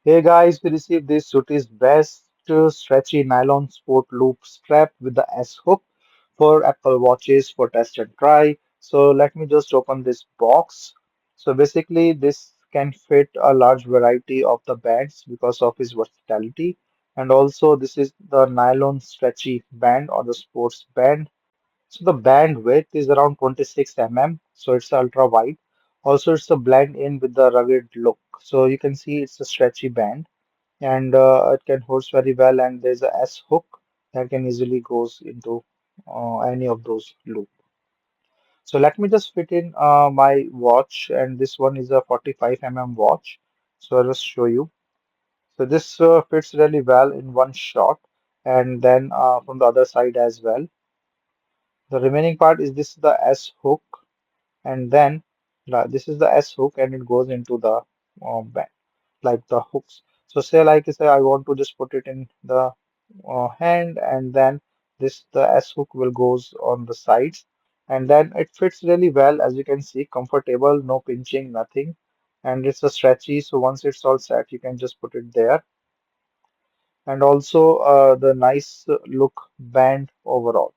Hey guys, we received this Suitisbest stretchy nylon sport loop strap with the S hook for Apple Watches for test and try. So let me just open this box. So basically, this can fit a large variety of the bands because of its versatility. And also, this is the nylon stretchy band or the sports band. So the band width is around 26 mm, so it's ultra wide. Also, it's a blend in with the rugged look. So you can see it's a stretchy band and it can hold very well. And there's a S hook that can easily goes into any of those loop. So let me just fit in my watch, and this one is a 45 watch. So I'll just show you. So this fits really well in one shot, and then from the other side as well. The remaining part is this the S hook, and then this is the S hook, and it goes into the back like the hooks. So say I want to just put it in the hand, and then this the S hook will goes on the sides, and then it fits really well, as you can see, comfortable, no pinching, nothing, and it's a stretchy. So once it's all set, you can just put it there, and also the nice look band overall.